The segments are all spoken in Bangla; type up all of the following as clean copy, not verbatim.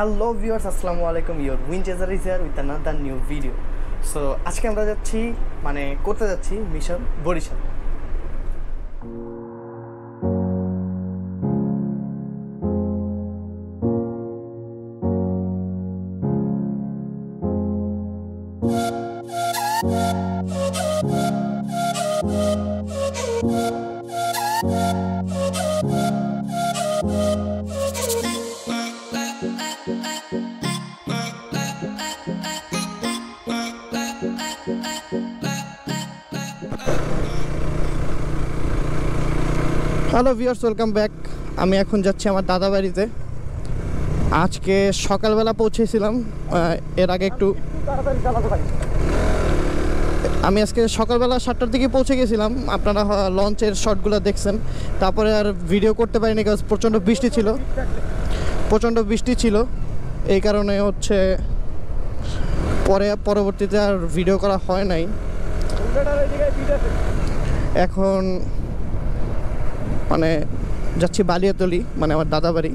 হ্যালো ভিউয়ার্স, আসসালামু আলাইকুম। Your Winchester is here with another new video. So আজকে আমরা করতে যাচ্ছি mission Barishal. Hello viewers, welcome back. আমি এখন যাচ্ছি আমার দাদা বাড়িতে। আজকে সকালবেলা পৌঁছেছিলাম, এর আগে একটু আমি আজকে সকালবেলা 7টার দিকে পৌঁছে গেছিলাম। আপনারা লঞ্চের শটগুলো দেখছেন। তারপরে আর ভিডিও করতে পারিনি, কারণ প্রচণ্ড বৃষ্টি ছিল। এই কারণে পরবর্তীতে আর ভিডিও করা হয় নাই। এখন যাচ্ছি বালিয়াতলি, আমার দাদা বাড়ি।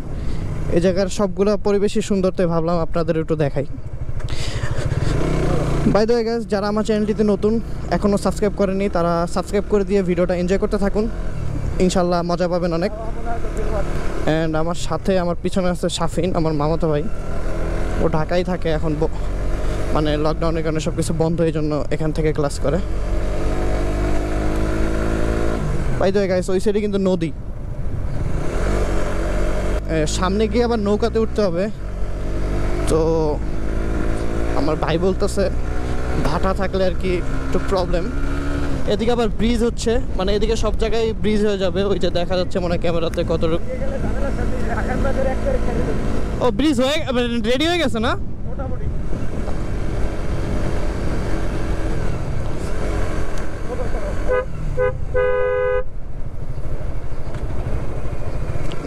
এই জায়গার সবগুলো পরিবেশই সুন্দর, তাই ভাবলাম আপনাদের একটু দেখাই। বাই দ্য ওয়ে গাইস, যারা আমার চ্যানেলটিতে নতুন, এখনও সাবস্ক্রাইব করেনি, তারা সাবস্ক্রাইব করে দিয়ে ভিডিওটা এনজয় করতে থাকুন। ইনশাল্লাহ মজা পাবেন অনেক। অ্যান্ড আমার পিছনে আছে শাফিন, আমার মামাতো ভাই। ও ঢাকায় থাকে এখন, লকডাউনের কারণে সব কিছু বন্ধ, এই জন্য এখান থেকে ক্লাস করে। বাই দ্য ওয়ে গাইস, ওই সাইডে কিন্তু নদী। সামনে গিয়ে আবার নৌকাতে উঠতে হবে। তো আমার ভাই বলতেছে ভাটা থাকলে আর কি একটু প্রবলেম। এদিকে আবার ব্রিজ হচ্ছে, এদিকে সব জায়গায় ব্রিজ হয়ে যাবে। ওই যে দেখা যাচ্ছে ক্যামেরাতে কতটুকু। ও ব্রিজ হয়ে রেডি হয়ে গেছে না?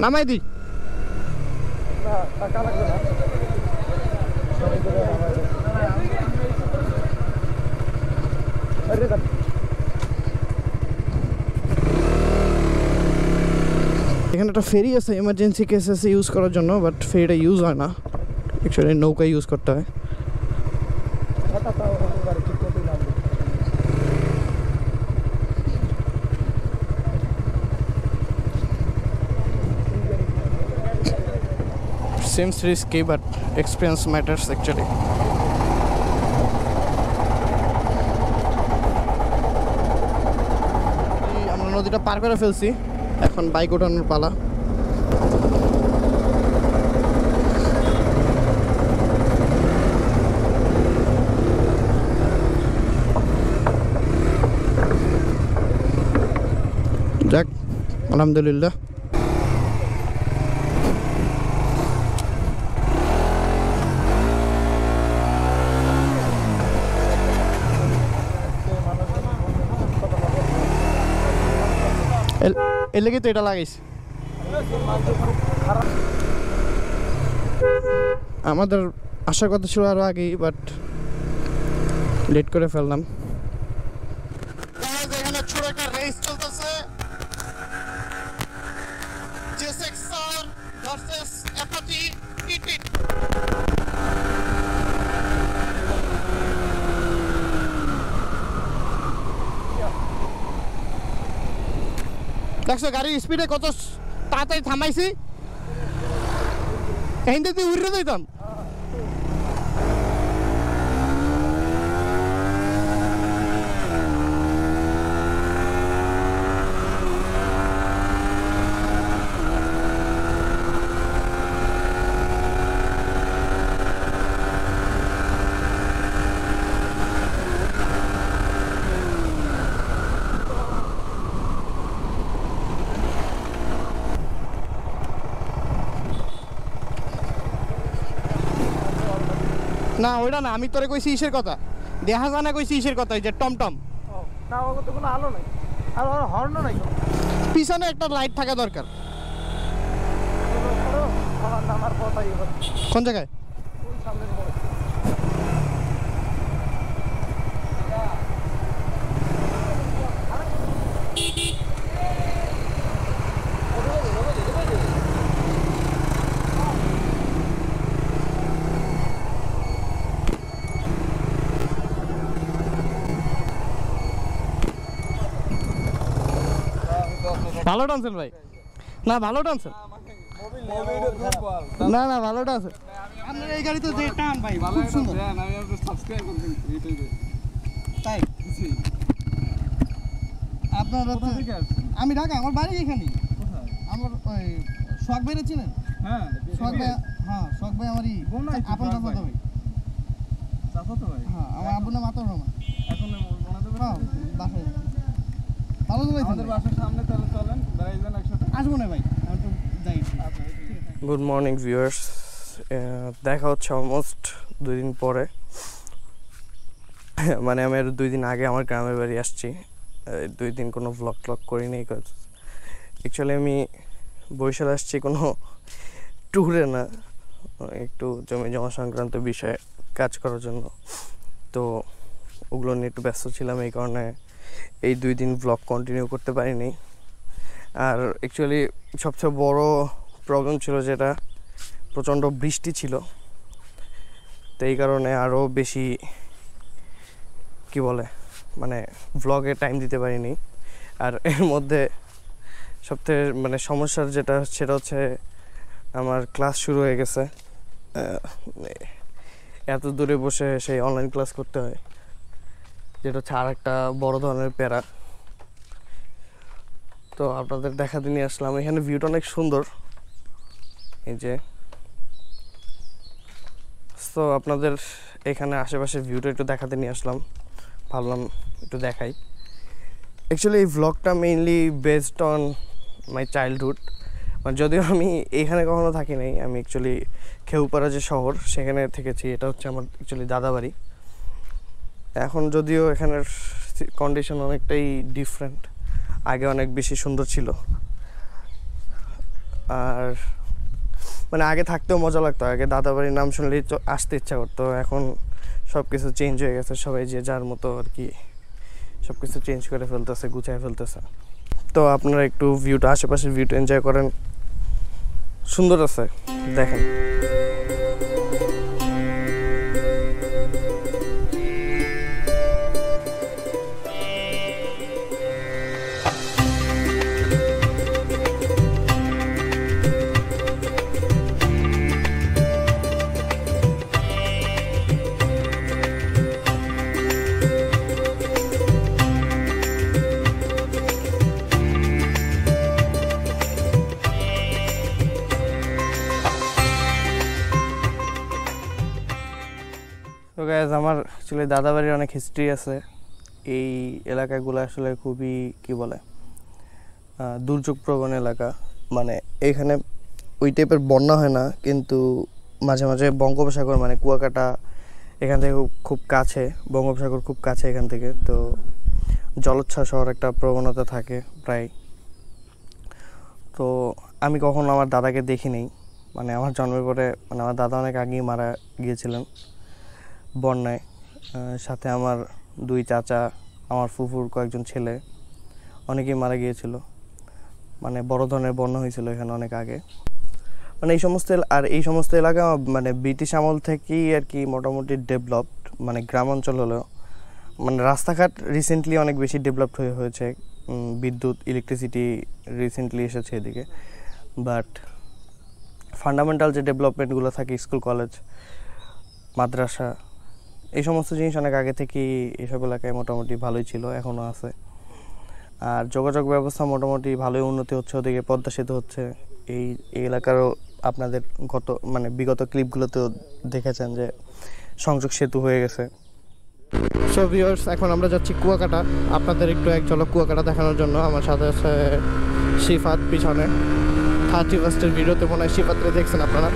নামাই দি এখানে একটা ফেরি আছে এমার্জেন্সি কেসেসে ইউজ করার জন্য, বাট ফেরিটা ইউজ হয় না, অ্যাকচুয়ালি নৌকা ইউজ করতে হয়। Seems risky, but experience matters actually. আমরা নদীটা পার করে ফেলছি, এখন বাইক ওঠানোর পালা। যাক, আলহামদুলিল্লাহ। এর লেগে তো এটা লাগাইছি। আমাদের আসার কথা ছিল আরো আগেই, বাট লেট করে ফেললাম। এখানে ছোট একটা রেস চলতেছে, জেসেক্সর ভার্সেস অ্যাপাচি টিটি। দেখছো গাড়ির স্পিডে কত তাড়াতাড়ি থামাইছি। এখান থেকে উড়ে দিতাম। না ওইটা না, আমি তোরে কইছি ইসের কথা, দেখা জানা কইছি ইসের কথা, যে টমটম। না ওর তো কোনো আলো নাই, আর ওর হর্নও নাই। পিছনে একটা লাইট থাকা দরকার। কোন জায়গায়? ভালো টানছেন ভাই, না ভালো টানছেন, না না ভালো টানছেন আপনার এই গাড়িতে যে টান ভাই খুব সুন্দর। তাই আপনার আমি ঢাকা, আমার বাড়ি এখানেই। আমার ওই শখ ভাই চিনেন? হ্যাঁ শখ ভাই, হ্যাঁ শখ ভাই আমারই আপন চাচাতো ভাই। চাচাতো ভাই? হ্যাঁ আমার আব্বুর নাম আতর রহমান। এখন হ্যাঁ বাসায় ভালো তো ভাই, আমাদের বাসার সামনে তাহলে চলেন বেড়াই যান একসাথে। আসবো না ভাই, আমি তো যাই। গুড মর্নিং ভিউয়ার্স, দেখা হচ্ছে অলমোস্ট 2 দিন পরে। মানে আমি আর 2 দিন আগে আমার গ্রামের বাড়ি আসছি। 2 দিন কোনো ভ্লগ ট্লগ করিনি। অ্যাকচুয়ালি আমি বরিশাল আসছি কোনো ট্যুরে না, একটু জমি জমা সংক্রান্ত বিষয়ে কাজ করার জন্য। তো ওগুলো নিয়ে একটু ব্যস্ত ছিলাম, এই কারণে এই 2 দিন ভ্লগ কন্টিনিউ করতে পারিনি। আর অ্যাকচুয়ালি সবচেয়ে বড় প্রবলেম ছিল যেটা প্রচণ্ড বৃষ্টি ছিল, তো এই কারণে আরও বেশি কি বলে মানে ভ্লগে টাইম দিতে পারিনি। আর এর মধ্যে সবথেকে মানে সমস্যার যেটা সেটা হচ্ছে আমার ক্লাস শুরু হয়ে গেছে। এত দূরে বসে সেই অনলাইন ক্লাস করতে হয়, যেটা হচ্ছে আর একটা বড় ধরনের প্যারা। তো আপনাদের দেখাতে নিয়ে আসলাম। এখানে ভিউটা অনেক সুন্দর, এই যে। তো আপনাদের এখানে আশেপাশে ভিউটা একটু দেখাতে নিয়ে আসলাম, ভাবলাম একটু দেখাই। অ্যাকচুয়ালি এই ভ্লগটা mainly based on my childhood. মানে যদিও আমি এইখানে কখনো থাকি নাই, আমি অ্যাকচুয়ালি খেউপাড়া যে শহর সেখানে থেকেছি। এটা হচ্ছে আমার অ্যাকচুয়ালি দাদাবাড়ি। এখন যদিও এখানের কন্ডিশন অনেকটাই ডিফারেন্ট, আগে অনেক বেশি সুন্দর ছিল। আর মানে আগে থাকতেও মজা লাগতো, আগে দাদাবাড়ির নাম শুনলেই আসতে ইচ্ছা করতো। এখন সব কিছু চেঞ্জ হয়ে গেছে, সবাই যে যার মতো আর কি সব কিছু চেঞ্জ করে ফেলতেছে, গুছিয়ে ফেলতেছে। তো আপনারা একটু ভিউটা, আশেপাশের ভিউটা এনজয় করেন, সুন্দর আছে, দেখেন। তো গাইজ, আমার অ্যাকচুয়ালি দাদাবাড়ির অনেক হিস্ট্রি আছে। এই এলাকাগুলো আসলে খুবই কি বলে দুর্যোগপ্রবণ এলাকা। মানে এখানে ওই টাইপের বন্যা হয় না, কিন্তু মাঝে মাঝে বঙ্গোপসাগর মানে কুয়াকাটা এখান থেকে খুব কাছে, বঙ্গোপসাগর খুব কাছে এখান থেকে। তো জলোচ্ছ্বাস হওয়ার একটা প্রবণতা থাকে প্রায়। তো আমি কখনো আমার দাদাকে দেখিনি, মানে আমার জন্মের পরে, মানে আমার দাদা অনেক আগেই মারা গিয়েছিলেন বন্যায়। সাথে আমার 2 চাচা, আমার ফুফুর কয়েকজন ছেলে, অনেকেই মারা গিয়েছিল। মানে বড় ধরনের বন্যা হয়েছিল এখানে অনেক আগে। মানে এই সমস্ত এলাকা মানে ব্রিটিশ আমল থেকেই আর কি মোটামুটি ডেভেলপড, মানে গ্রাম অঞ্চল হলেও মানে রাস্তাঘাট রিসেন্টলি অনেক বেশি ডেভেলপড হয়েছে। বিদ্যুৎ, ইলেকট্রিসিটি রিসেন্টলি এসেছে এদিকে। বাট ফান্ডামেন্টাল যে ডেভেলপমেন্টগুলো থাকে, স্কুল, কলেজ, মাদ্রাসা, এই সমস্ত জিনিস অনেক আগে থেকেই এসব এলাকায় মোটামুটি ভালোই ছিল, এখনও আছে। আর যোগাযোগ ব্যবস্থা মোটামুটি ভালোই উন্নতি হচ্ছে, ওদিকে পদ্মা সেতু হচ্ছে। এই এলাকারও আপনাদের বিগত ক্লিপগুলোতেও দেখেছেন যে সংযোগ সেতু হয়ে গেছে। সো ভিউয়ার্স, এখন আমরা যাচ্ছি কুয়াকাটা। আপনাদের একটু এক ঝলক কুয়াকাটা দেখানোর জন্য। আমার সাথে আছে শিফাত, পিছনে 31st ভিডিওতে মনে হয় শিফাতরে দেখছেন আপনারা।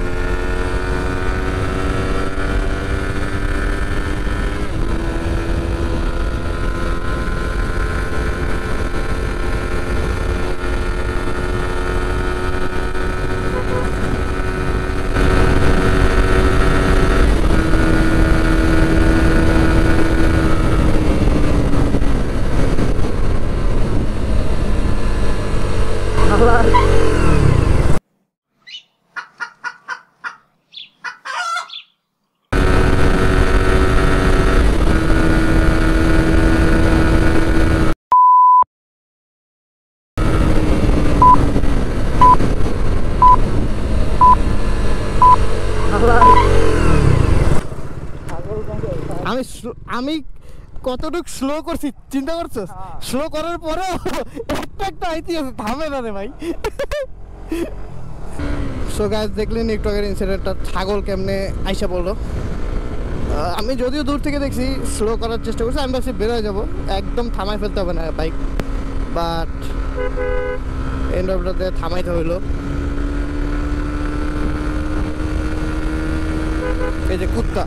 আমি কতটুকু স্লো করছি চিন্তা করছো? স্লো করার পরেও একটা আইতি আছে, থামে না রে ভাই। সো গাইস দেখলেন একটু আগের ইনসিডেন্টটা, ছাগল কেমনে আইসা পড়লো। আমি যদিও দূর থেকে দেখছি, স্লো করার চেষ্টা করছি, আমি ভাবছি বেরোয় যাবো, একদম থামাই ফেলতে হবে না bike, but end of the থামাইতে হইলো। এই যে কুত্তা,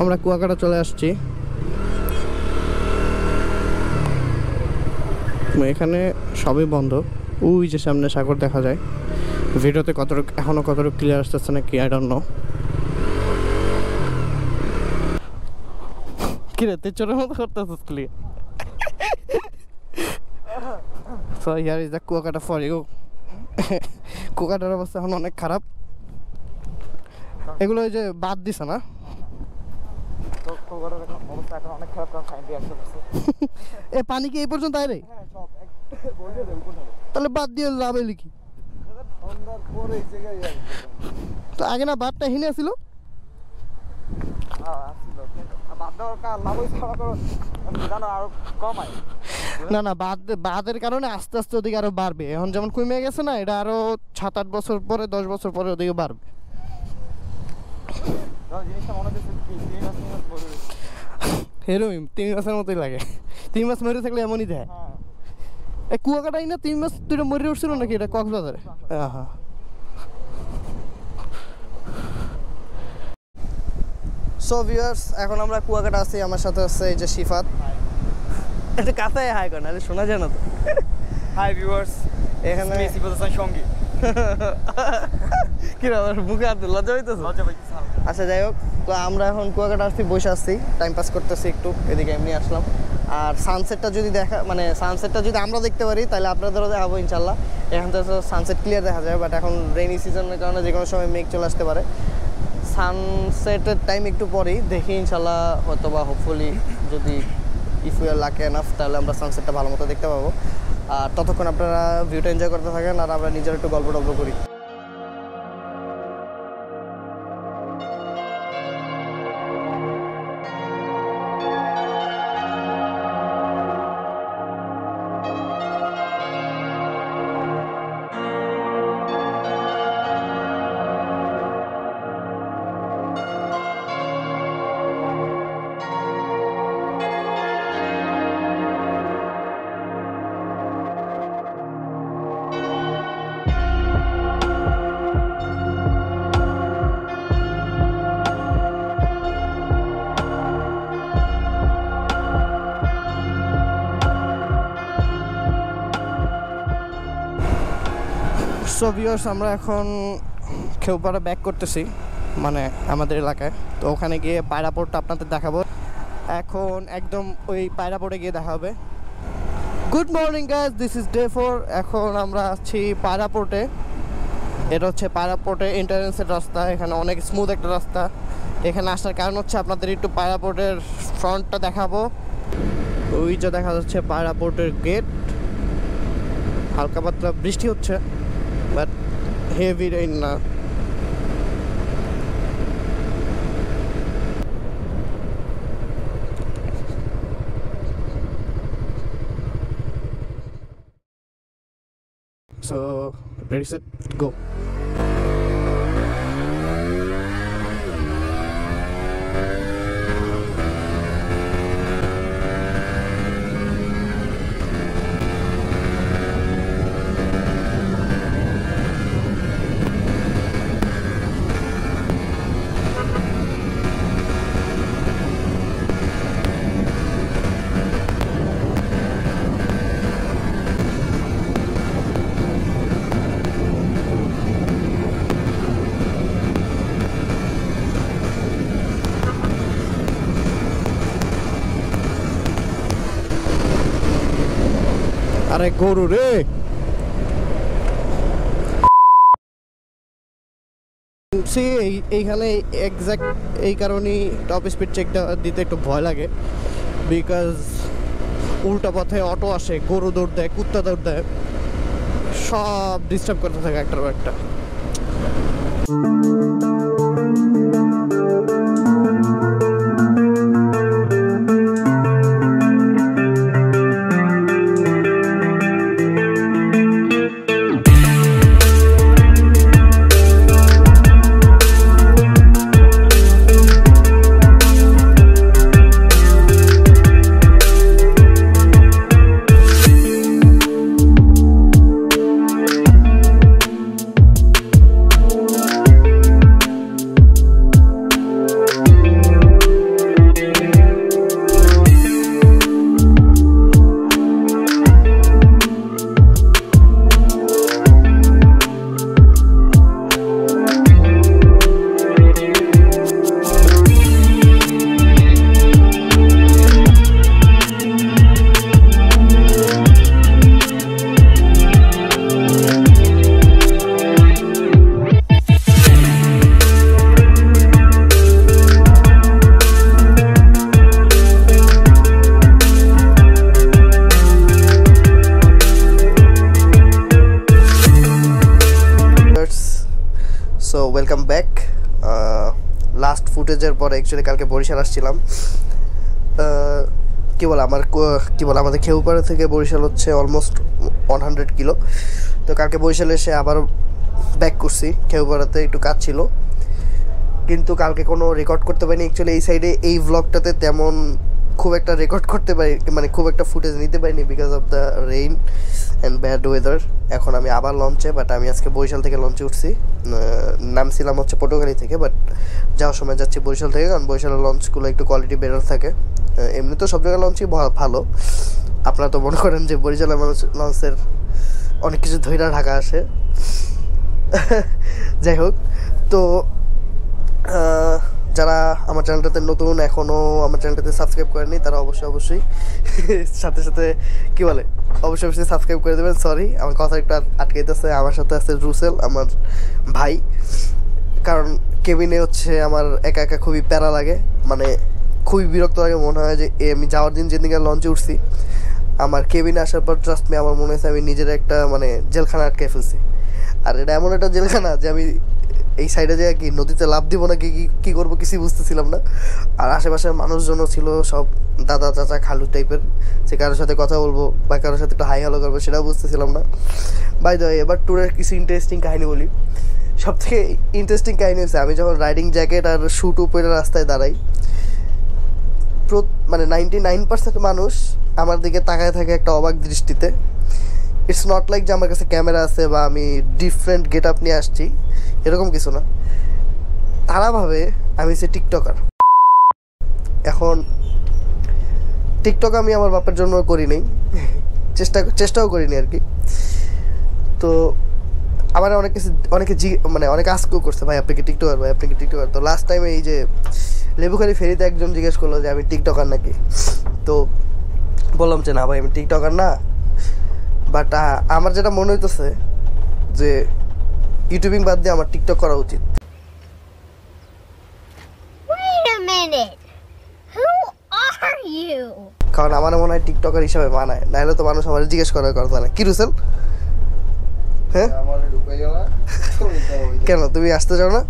আমরা কুয়াকাটা চলে আসছি। এখানে সবই বন্ধ, ওই যে সামনে সাগর দেখা যায়। ভিডিওতে কতটুকু এখনো কতটুকু ক্লিয়ার আসতেছে না কি, আই ডোন্ট নো। কিরে তুই চোরের মতো করতেছিস clear. So here is the Kuakata for you. কুয়াকাটার অবস্থা এখন অনেক খারাপ। এগুলো ওই যে বাদ দিছে না? এ পানি কি এই পর্যন্ত আয় রে? তাহলে বাদ দিয়ে লাভ এলি কি? তো আগে না বাদটা হিনে ছিল। না না, বাদের কারণে আস্তে আস্তে ওদিকে আরো বাড়বে। এখন যেমন কমে গেছে না, এটা আরো 7-8 বছর পরে 10 বছর পরে ওদিকে বাড়বে। এরকম 3 মাসের মতোই লাগে। 3 মাস মরে থাকলে এমনই দেয়। এই কুয়াকাটাই না 3 মাস দুটো মরে উঠছিল নাকি? এটা কক্সবাজারে। হ্যাঁ। সো ভিউয়ার্স, এখন আমরা কুয়াকাটা আছি, আমার সাথে আছে এই যে শিফাত। এটা কাতায় হাই কর, নাহলে শোনা যায় না তো। হাই ভিউয়ার্স, এখানে মেসি বলতেছেন সঙ্গী। কি রে, আমার মুখে আর লজ্জা হইতেছে? লজ্জা পাইতেছে। আচ্ছা যাই হোক, তো আমরা এখন কুয়াকাটা আসছি, বসে আসছি, টাইম পাস করতেছি একটু, এদিকে এমনি আসলাম। আর সানসেটটা যদি সানসেটটা যদি আমরা দেখতে পারি তাহলে আপনাদেরও দেখাবো ইনশাল্লাহ। এখান থেকে সানসেট ক্লিয়ার দেখা যায়, বাট এখন রেইনি সিজনের কারণে যে কোনো সময় মেঘ চলে আসতে পারে। সানসেটের টাইম একটু পরেই দেখি ইনশাল্লাহ, হয়তো বা হোপফুলি যদি if you are lucky enough তাহলে আমরা সানসেটটা ভালো মতো দেখতে পাবো। আর ততক্ষণ আপনারা ভিউটা এনজয় করতে থাকেন, আর আমরা নিজের একটু গল্প টল্প করি। সো ভিউয়ার্স, আমরা এখন খেউপাড়া ব্যাক করতেছি, মানে আমাদের এলাকায়। তো ওখানে গিয়ে পায়রাপোর্টটা আপনাদের দেখাবো। এখন একদম ওই পায়রাপোর্টে গিয়ে দেখা হবে। Good morning guys, this is day 4। এখন আমরা আছি পায়রাপোর্টে। এটা হচ্ছে পায়রাপোর্টে এন্ট্রান্সের রাস্তা। এখানে অনেক স্মুথ একটা রাস্তা। এখানে আসার কারণ হচ্ছে আপনাদের একটু পায়রাপোর্টের ফ্রন্টটা দেখাবো। ওই যে দেখা যাচ্ছে পায়রাপোর্টের গেট। হালকা পাতলা বৃষ্টি হচ্ছে, বাট হেভি রেইন না। So ready, set, go. আরে গরু রে, এইখানে এক্স্যাক্ট এই কারণেই টপ স্পিড চেকটা দিতে একটু ভয় লাগে, বিকজ উল্টা পথে অটো আসে, গরু দৌড় দেয়, কুত্তা দৌড় দেয়, সব ডিস্টার্ব করতে থাকে একটার পর একটা। So welcome back. লাস্ট ফুটেজের পরে অ্যাকচুয়ালি কালকে বরিশাল আসছিলাম। কী বলে আমাদের খেউপাড়া থেকে বরিশাল হচ্ছে অলমোস্ট 100 কিলো। তো কালকে বরিশালে এসে আবার ব্যাক করছি, খেউপাড়াতে একটু কাজ ছিল, কিন্তু কালকে কোনো রেকর্ড করতে পারিনি। অ্যাকচুয়ালি এই সাইডে এই ব্লগটাতে তেমন খুব একটা রেকর্ড করতে পারি, মানে খুব একটা ফুটেজ নিতে পারিনি because of the rain and bad weather. এখন আমি আবার লঞ্চে, বাট আমি আজকে বরিশাল থেকে লঞ্চে উঠছি। নামছিলাম হচ্ছে পটুয়াখালী থেকে, বাট যাওয়ার সময় যাচ্ছি বরিশাল থেকে, কারণ বরিশালের লঞ্চগুলো একটু কোয়ালিটি বেটার থাকে। এমনি তো সব জায়গায় লঞ্চই ভালো, আপনারা তো মনে করেন যে বরিশালের মানুষ লঞ্চের অনেক কিছু ধৈর্য ঢাকা আসে। যাই হোক, তো যারা আমার চ্যানেলটাতে নতুন, এখনও আমার চ্যানেলটাতে সাবস্ক্রাইব করেনি, তারা অবশ্যই সাথে অবশ্যই সাবস্ক্রাইব করে দেবেন। সরি, আমার কথা একটু আটকাইতেছে। আমার সাথে আছে রুসেল, আমার ভাই। কারণ কেবিনে হচ্ছে আমার একা একা খুবই প্যারা লাগে, মানে খুবই বিরক্ত লাগে। মনে হয় যে আমি যাওয়ার দিন যেদিনকে লঞ্চে উঠছি, আমার কেবিনে আসার পর ট্রাস্ট মি আমার মনে হয়েছে আমি নিজের একটা মানে জেলখানা আটকে ফেলছি। আর এটা এমন একটা জেলখানা যে আমি এই সাইডে যে কি নদীতে লাফ দিব না কি করবো কিছুই বুঝতেছিলাম না। আর আশেপাশে মানুষজনও ছিল সব দাদা চাচা খালু টাইপের, যে কারোর সাথে কথা বলবো বা কারোর সাথে একটু হাই হ্যালো করবো সেটাও বুঝতেছিলাম না। বাই দ্য ওয়ে, এবার ট্যুরের কিছু ইন্টারেস্টিং কাহিনী বলি। সব থেকে ইন্টারেস্টিং কাহিনী হচ্ছে আমি যখন রাইডিং জ্যাকেট আর শ্যু পরে রাস্তায় দাঁড়াই, মানে 99% মানুষ আমার দিকে তাকায় থাকে একটা অবাক দৃষ্টিতে। ইটস নট লাইক যে আমার কাছে ক্যামেরা আছে বা আমি ডিফারেন্ট গেট আপ নিয়ে আসছি, এরকম কিছু না। তারা ভাবে আমি হচ্ছে টিকটকার। এখন টিকটক আমি আমার বাপের জন্য করি নাই, চেষ্টাও করিনি আর কি। তো আমার অনেকে আস্কও করছে, ভাই আপনি কি টিকটকার? তো লাস্ট টাইমে এই যে লেবুখালী ফেরিতে একজন জিজ্ঞেস করলো যে আমি টিকটকার নাকি। তো বললাম যে না ভাই, আমি টিকটকার না, বাট আমার যেটা মনে হইতেছে যে ইউটিউবিং বাদ দিয়ে আমার টিকটক করা উচিত। কারণ আমার মনে হয় টিকটকার হিসাবে মানায়, নাহলে তো মানুষ আমার জিজ্ঞেস করার কথা না। কি রুসেল, হ্যাঁ কেন তুমি আসতে চাও না?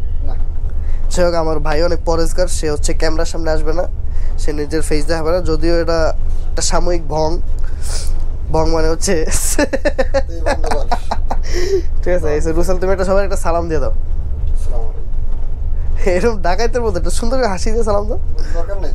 সে হোক, আমার ভাই অনেক পরেজগার, সে হচ্ছে ক্যামেরার সামনে আসবে না, সে নিজের ফেস দেখাবে না। যদিও এটা একটা সাময়িক ভং মানে হচ্ছে ঠিক আছে। রুসেল, তুমি একটা সবার একটা সালাম দিয়ে দাও, এরকম ডাকাইতের মধ্যে একটা সুন্দর করে হাসি দিয়ে সালাম দাও। দরকার নেই,